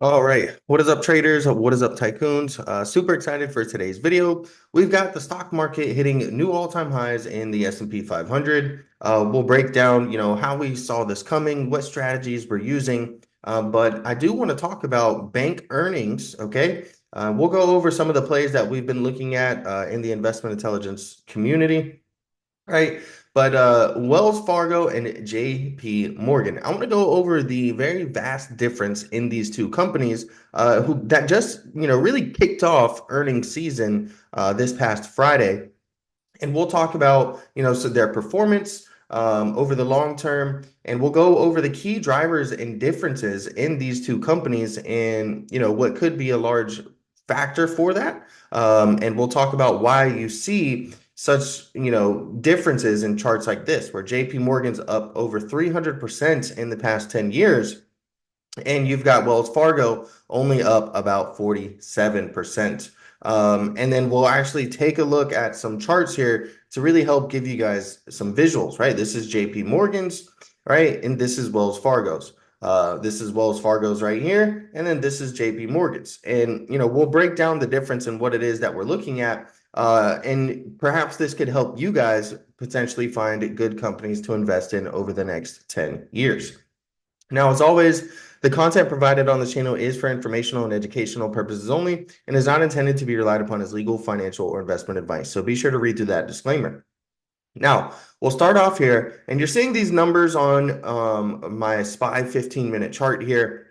All right. What is up, traders? What is up, tycoons? Super excited for today's video. We've got the stock market hitting new all-time highs in the S&P 500. We'll break down, how we saw this coming, what strategies we're using. But I do want to talk about bank earnings, okay? We'll go over some of the plays that we've been looking at in the investment intelligence community. Right. But Wells Fargo and JP Morgan. I want to go over the very vast difference in these two companies who that just, really kicked off earnings season this past Friday. And we'll talk about, so their performance over the long term, and we'll go over the key drivers and differences in these two companies and, what could be a large factor for that. And we'll talk about why you see such, differences in charts like this, where JP Morgan's up over 300% in the past 10 years, and you've got Wells Fargo only up about 47%. And then we'll actually take a look at some charts here to really help give you guys some visuals, right? This is JP Morgan's, right? And this is Wells Fargo's. This is Wells Fargo's right here, and then this is JP Morgan's. And, we'll break down the difference in what it is that we're looking at. And perhaps this could help you guys potentially find good companies to invest in over the next 10 years. Now, as always, the content provided on this channel is for informational and educational purposes only and is not intended to be relied upon as legal, financial, or investment advice. So be sure to read through that disclaimer. Now, we'll start off here, and you're seeing these numbers on my SPY 15-minute chart here.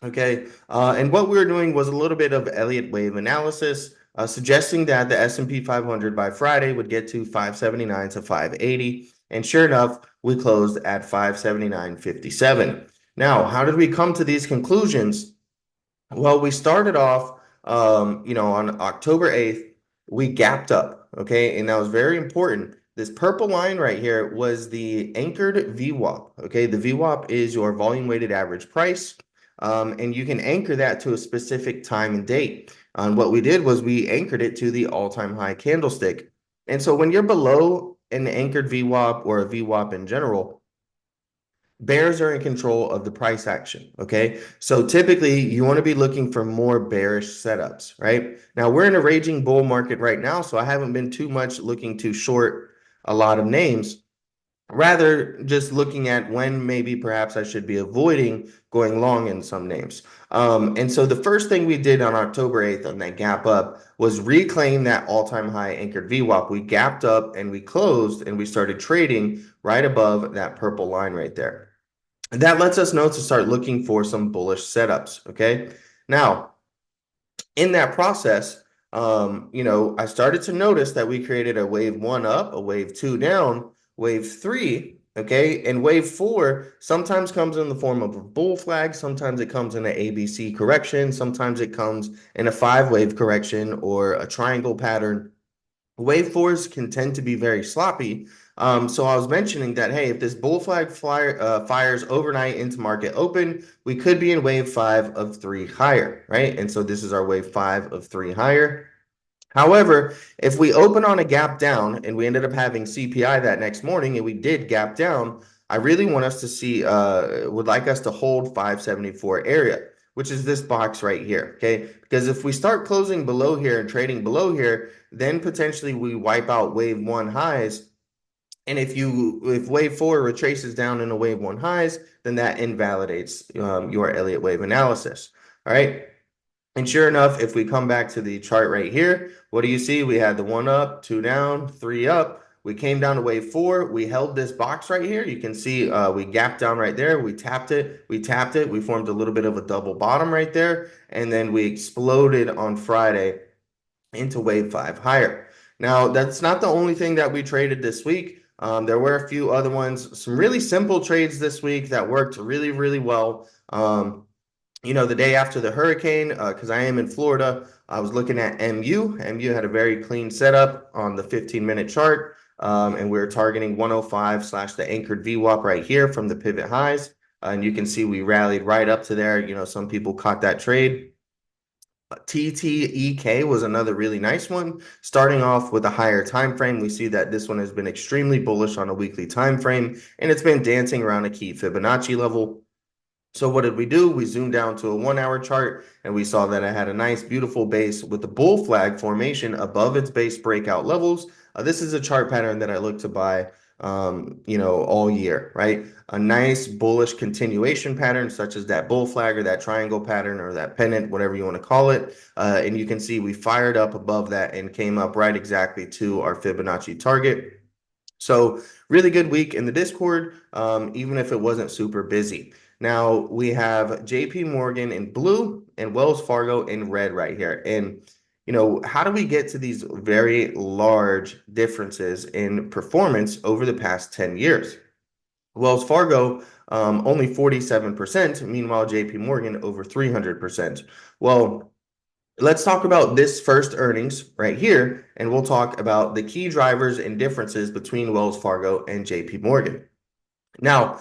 Okay, and what we were doing was a little bit of Elliott wave analysis, suggesting that the S&P 500 by Friday would get to 579 to 580, and sure enough, we closed at 579.57. Now, how did we come to these conclusions? Well, we started off, on October 8th, we gapped up, okay, and that was very important. This purple line right here was the anchored VWAP, okay? The VWAP is your volume weighted average price. And you can anchor that to a specific time and date. And what we did was we anchored it to the all-time high candlestick. And so when you're below an anchored VWAP or a VWAP in general, bears are in control of the price action. Okay. So typically you want to be looking for more bearish setups, right? Now we're in a raging bull market right now, so I haven't been too much looking to short a lot of names. Rather, just looking at when maybe perhaps I should be avoiding going long in some names. And so the first thing we did on October 8th on that gap up was reclaim that all-time high anchored VWAP. We gapped up and we closed and we started trading right above that purple line right there. And that lets us know to start looking for some bullish setups. Okay. Now, in that process, I started to notice that we created a wave one up, a wave two down, wave three, okay, and wave four sometimes comes in the form of a bull flag, sometimes it comes in an ABC correction, sometimes it comes in a five-wave correction or a triangle pattern. Wave fours can tend to be very sloppy. So I was mentioning that, hey, if this bull flag fires overnight into market open, we could be in wave five of three higher, right? And so this is our wave five of three higher. However, if we open on a gap down and we ended up having CPI that next morning and we did gap down, I really want us to see, would like us to hold 574 area, which is this box right here, okay? Because if we start closing below here and trading below here, then potentially we wipe out wave one highs. And if wave four retraces down into wave one highs, then that invalidates your Elliott wave analysis, all right? And sure enough, if we come back to the chart right here, what do you see? We had the one up, two down, three up. We came down to wave four. We held this box right here. You can see we gapped down right there. We tapped it. We tapped it. We formed a little bit of a double bottom right there. And then we exploded on Friday into wave five higher. Now, that's not the only thing that we traded this week. There were a few other ones, some really simple trades this week that worked really, really well. The day after the hurricane, because I am in Florida, I was looking at MU. MU had a very clean setup on the 15-minute chart, and we were targeting 105 slash the anchored VWAP right here from the pivot highs. And you can see we rallied right up to there. Some people caught that trade. TTEK was another really nice one. Starting off with a higher time frame, we see that this one has been extremely bullish on a weekly time frame, and it's been dancing around a key Fibonacci level. So what did we do? We zoomed down to a 1 hour chart and we saw that it had a nice, beautiful base with the bull flag formation above its base breakout levels. This is a chart pattern that I look to buy, all year, right? A nice bullish continuation pattern, such as that bull flag or that triangle pattern or that pennant, whatever you want to call it. And you can see we fired up above that and came up right exactly to our Fibonacci target. So really good week in the Discord, even if it wasn't super busy. Now we have JP Morgan in blue and Wells Fargo in red right here. And, how do we get to these very large differences in performance over the past 10 years? Wells Fargo, only 47%. Meanwhile, JP Morgan over 300%. Well, let's talk about this first earnings right here, and we'll talk about the key drivers and differences between Wells Fargo and JP Morgan. Now,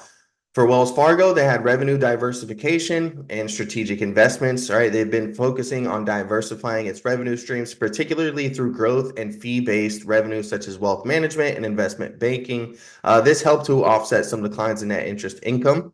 for Wells Fargo, they had revenue diversification and strategic investments. All right, they've been focusing on diversifying its revenue streams, particularly through growth and fee-based revenue, such as wealth management and investment banking. This helped to offset some declines in net interest income.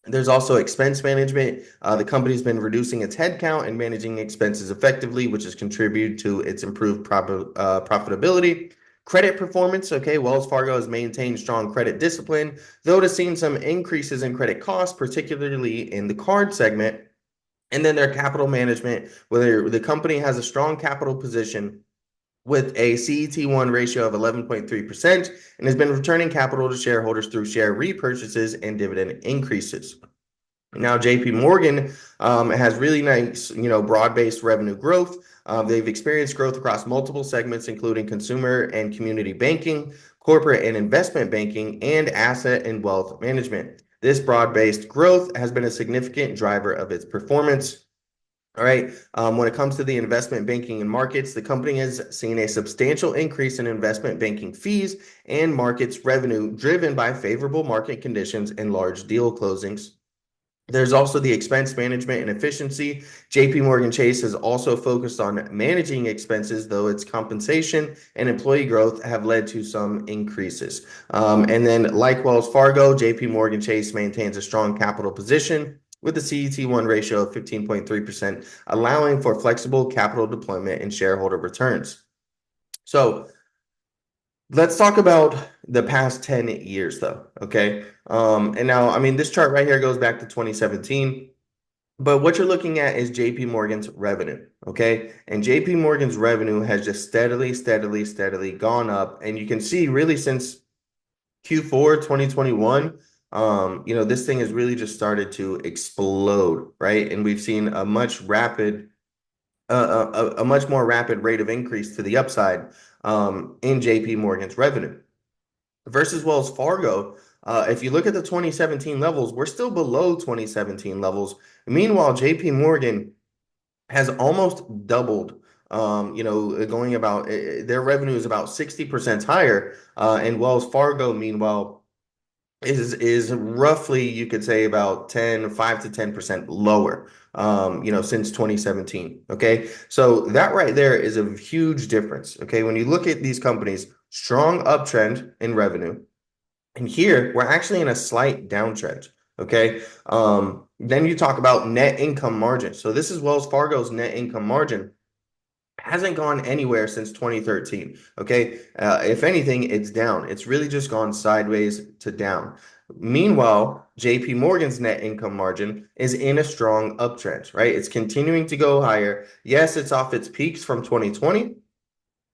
There's also expense management. The company's been reducing its headcount and managing expenses effectively, which has contributed to its improved profitability. Credit performance, okay, Wells Fargo has maintained strong credit discipline, though it has seen some increases in credit costs, particularly in the card segment. And then their capital management, whether the company has a strong capital position with a CET1 ratio of 11.3% and has been returning capital to shareholders through share repurchases and dividend increases. Now, JP Morgan has really nice, broad-based revenue growth. They've experienced growth across multiple segments, including consumer and community banking, corporate and investment banking, and asset and wealth management. This broad-based growth has been a significant driver of its performance. All right. When it comes to the investment banking and markets, the company has seen a substantial increase in investment banking fees and markets revenue driven by favorable market conditions and large deal closings. There's also the expense management and efficiency. JP Morgan Chase has also focused on managing expenses, though its compensation and employee growth have led to some increases. And then, like Wells Fargo, JP Morgan Chase maintains a strong capital position with a CET1 ratio of 15.3%, allowing for flexible capital deployment and shareholder returns. So let's talk about the past 10 years, though, okay? And now, I mean, this chart right here goes back to 2017, but what you're looking at is JP Morgan's revenue, okay? And JP Morgan's revenue has just steadily gone up. And you can see really since Q4 2021, this thing has really just started to explode, right? And we've seen a much more rapid rate of increase to the upside in JP Morgan's revenue versus Wells Fargo. If you look at the 2017 levels, we're still below 2017 levels. Meanwhile, JP Morgan has almost doubled. Going about their revenue is about 60% higher, and Wells Fargo, meanwhile, is roughly, you could say, about 5 to 10% lower, since 2017. Okay. So that right there is a huge difference. Okay. When you look at these companies, strong uptrend in revenue. And here we're actually in a slight downtrend. Okay. Then you talk about net income margin. So this is Wells Fargo's net income margin. Hasn't gone anywhere since 2013. Okay. If anything, it's down. It's really just gone sideways to down. Meanwhile, JP Morgan's net income margin is in a strong uptrend, right? It's continuing to go higher. Yes, it's off its peaks from 2020.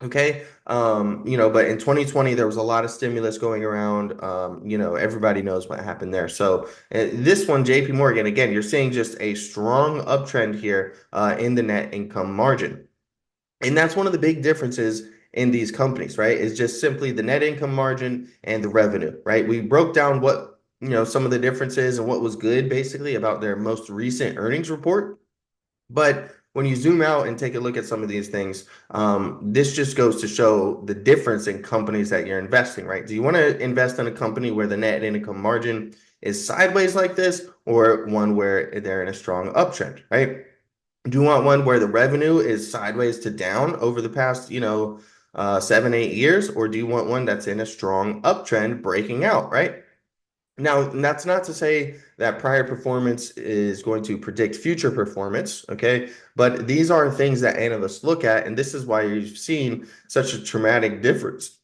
Okay. But in 2020, there was a lot of stimulus going around. Everybody knows what happened there. So this one, JP Morgan, again, you're seeing just a strong uptrend here in the net income margin. And that's one of the big differences in these companies, right? Is just simply the net income margin and the revenue, right? We broke down what, some of the differences and what was good basically about their most recent earnings report. But when you zoom out and take a look at some of these things, this just goes to show the difference in companies that you're investing, right? Do you want to invest in a company where the net income margin is sideways like this, or one where they're in a strong uptrend, right? Do you want one where the revenue is sideways to down over the past, 7, 8 years, or do you want one that's in a strong uptrend breaking out, right? Now, that's not to say that prior performance is going to predict future performance, okay? But these are things that analysts look at, and this is why you've seen such a dramatic difference.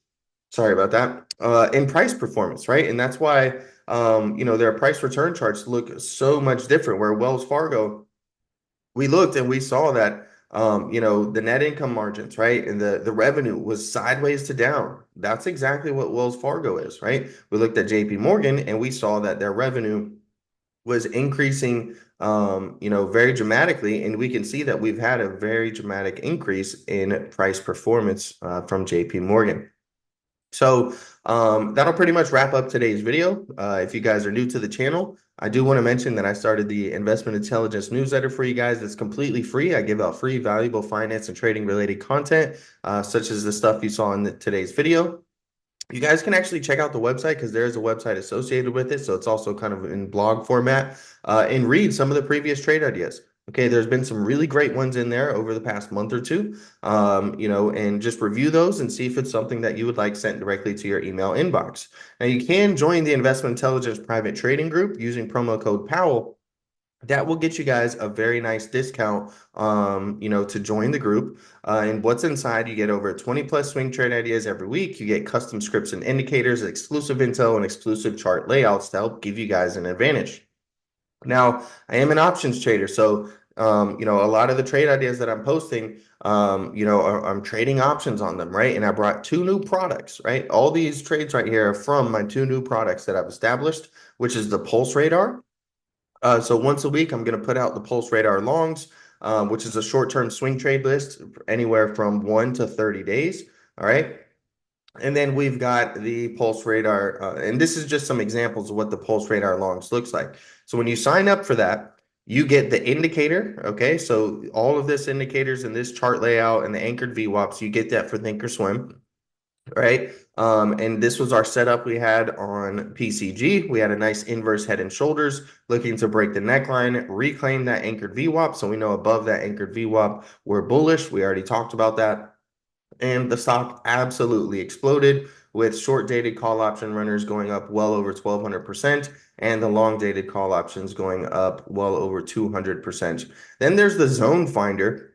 Sorry about that. In price performance, right? And that's why their price return charts look so much different. Where Wells Fargo, we looked and we saw that the net income margins, right? And the revenue was sideways to down. That's exactly what Wells Fargo is, right? We looked at JP Morgan and we saw that their revenue was increasing very dramatically. And we can see that we've had a very dramatic increase in price performance from JP Morgan. So that'll pretty much wrap up today's video. If you guys are new to the channel, I do want to mention that I started the Investment Intelligence newsletter for you guys. It's completely free. I give out free, valuable finance and trading related content, such as the stuff you saw in today's video. You guys can actually check out the website because there is a website associated with it. So it's also kind of in blog format and read some of the previous trade ideas. Okay, there's been some really great ones in there over the past month or two, and just review those and see if it's something that you would like sent directly to your email inbox. Now, you can join the Investment Intelligence private trading group using promo code Powell. That will get you guys a very nice discount, to join the group. And what's inside, you get over 20 plus swing trade ideas every week. You get custom scripts and indicators, exclusive intel, and exclusive chart layouts to help give you guys an advantage. Now, I am an options trader, so a lot of the trade ideas that I'm posting, I'm trading options on them, right? And I brought two new products, right? All these trades right here are from my two new products that I've established, which is the Pulse Radar. So once a week, I'm going to put out the Pulse Radar Longs, which is a short-term swing trade list, anywhere from 1 to 30 days. All right. And then we've got the Pulse Radar, and this is just some examples of what the Pulse Radar Longs looks like. So when you sign up for that, you get the indicator. Okay. So all of this indicators and this chart layout and the anchored VWAPs, you get that for Thinkorswim. Right. And this was our setup we had on PCG. We had a nice inverse head and shoulders looking to break the neckline, reclaim that anchored VWAP. So we know above that anchored VWAP, we're bullish. We already talked about that. And the stock absolutely exploded with short dated call option runners going up well over 1200% and the long dated call options going up well over 200%. Then there's the zone finder,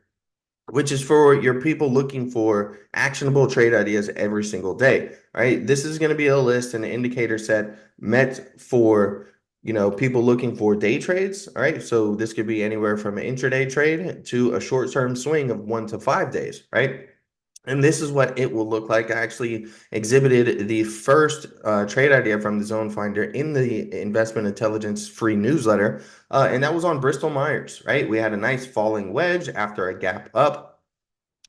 which is for your people looking for actionable trade ideas every single day, right? This is going to be a list and an indicator set meant for, people looking for day trades, all right? So this could be anywhere from an intraday trade to a short-term swing of 1 to 5 days, right? And this is what it will look like. I actually exhibited the first trade idea from the Zone Finder in the Investment Intelligence free newsletter, and that was on Bristol Myers, right? We had a nice falling wedge after a gap up,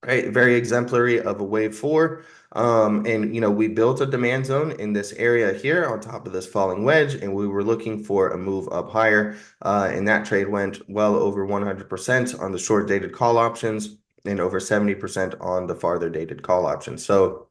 right? Very exemplary of a wave four. And we built a demand zone in this area here on top of this falling wedge, and we were looking for a move up higher. And that trade went well over 100% on the short dated call options and over 70% on the farther dated call options. So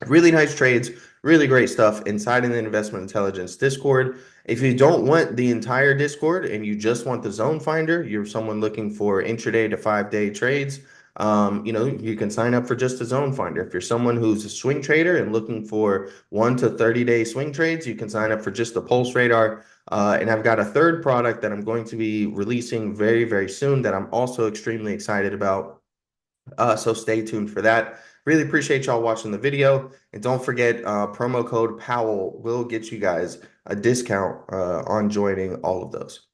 really nice trades, really great stuff inside in the Investment Intelligence Discord. If you don't want the entire Discord and you just want the Zone Finder, you're someone looking for intraday to 5 day trades, you can sign up for just the Zone Finder. If you're someone who's a swing trader and looking for 1 to 30 day swing trades, you can sign up for just the Pulse Radar. And I've got a third product that I'm going to be releasing very, very soon that I'm also extremely excited about. So stay tuned for that. Really appreciate y'all watching the video. And don't forget, promo code Powell will get you guys a discount on joining all of those.